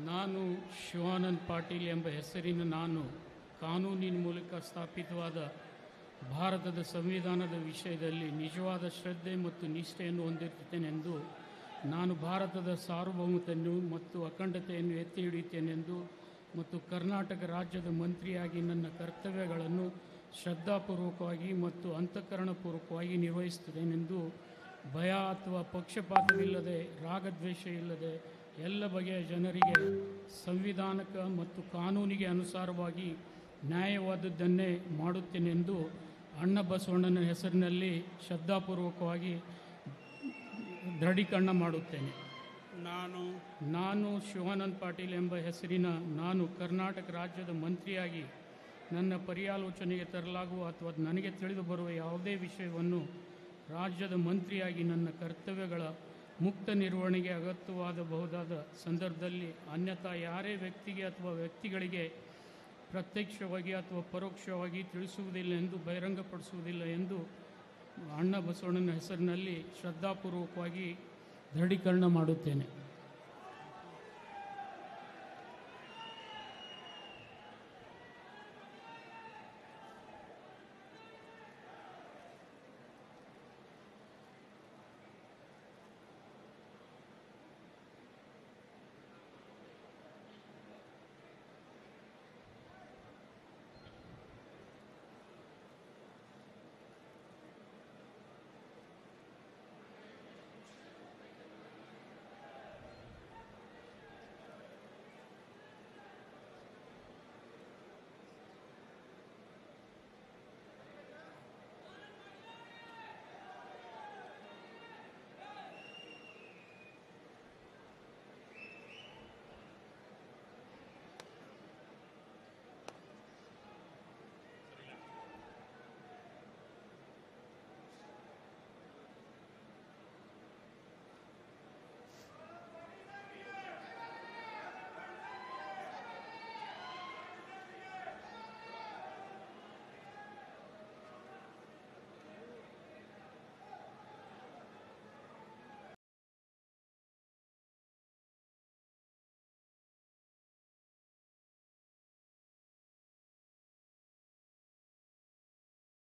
ನಾನು ಶಿವಾನಂದ್ ಪಾಟೀಲ್ ಎಂಬ ಹೆಸರಿನ ನಾನು ಕಾನೂನಿನ ಮೂಲಕ ಸ್ಥಾಪಿತವಾದ ಭಾರತದ ಸಂವಿಧಾನದ ವಿಷಯದಲ್ಲಿ ನಿಜವಾದ ಶ್ರದ್ಧೆ ಮತ್ತು ನಿಷ್ಠೆಯನ್ನು ಹೊಂದಿರುತ್ತೇನೆಂದು, ನಾನು ಭಾರತದ ಸಾರ್ವಭೌಮತೆಯನ್ನು ಮತ್ತು ಅಖಂಡತೆಯನ್ನು ಎತ್ತಿ ಹಿಡಿಯುತ್ತೇನೆಂದು ಮತ್ತು ಕರ್ನಾಟಕ ರಾಜ್ಯದ ಮಂತ್ರಿಯಾಗಿ ನನ್ನ ಕರ್ತವ್ಯಗಳನ್ನು ಶ್ರದ್ಧಾಪೂರ್ವಕವಾಗಿ ಮತ್ತು ಅಂತಃಕರಣಪೂರ್ವಕವಾಗಿ ನಿರ್ವಹಿಸುತ್ತೇನೆಂದು, ಭಯ ಅಥವಾ ಪಕ್ಷಪಾತವಿಲ್ಲದೆ, ರಾಗದ್ವೇಷ ಇಲ್ಲದೆ ಎಲ್ಲ ಬಗೆಯ ಜನರಿಗೆ ಸಂವಿಧಾನಕ ಮತ್ತು ಕಾನೂನಿಗೆ ಅನುಸಾರವಾಗಿ ನ್ಯಾಯವಾದದ್ದನ್ನೇ ಮಾಡುತ್ತೇನೆಂದು ಅಣ್ಣ ಬಸವಣ್ಣನ ಹೆಸರಿನಲ್ಲಿ ಶ್ರದ್ಧಾಪೂರ್ವಕವಾಗಿ ದೃಢೀಕರಣ ಮಾಡುತ್ತೇನೆ. ನಾನು ಶಿವಾನಂದ್ ಪಾಟೀಲ್ ಎಂಬ ಹೆಸರಿನ ನಾನು ಕರ್ನಾಟಕ ರಾಜ್ಯದ ಮಂತ್ರಿಯಾಗಿ ನನ್ನ ಪರ್ಯಾಲೋಚನೆಗೆ ತರಲಾಗುವ ಅಥವಾ ನನಗೆ ತಿಳಿದು ಬರುವ ಯಾವುದೇ ವಿಷಯವನ್ನು ರಾಜ್ಯದ ಮಂತ್ರಿಯಾಗಿ ನನ್ನ ಕರ್ತವ್ಯಗಳ ಮುಕ್ತ ನಿರ್ವಹಣೆಗೆ ಅಗತ್ಯವಾಗಬಹುದಾದ ಸಂದರ್ಭದಲ್ಲಿ ಅನ್ಯಥಾ ಯಾರೇ ವ್ಯಕ್ತಿಗೆ ಅಥವಾ ವ್ಯಕ್ತಿಗಳಿಗೆ ಪ್ರತ್ಯಕ್ಷವಾಗಿ ಅಥವಾ ಪರೋಕ್ಷವಾಗಿ ತಿಳಿಸುವುದಿಲ್ಲ ಎಂದು ಬಹಿರಂಗಪಡಿಸುವುದಿಲ್ಲ ಎಂದು ಅಣ್ಣ ಬಸವಣ್ಣನ ಹೆಸರಿನಲ್ಲಿ ಶ್ರದ್ಧಾಪೂರ್ವಕವಾಗಿ ದೃಢೀಕರಣ ಮಾಡುತ್ತೇನೆ.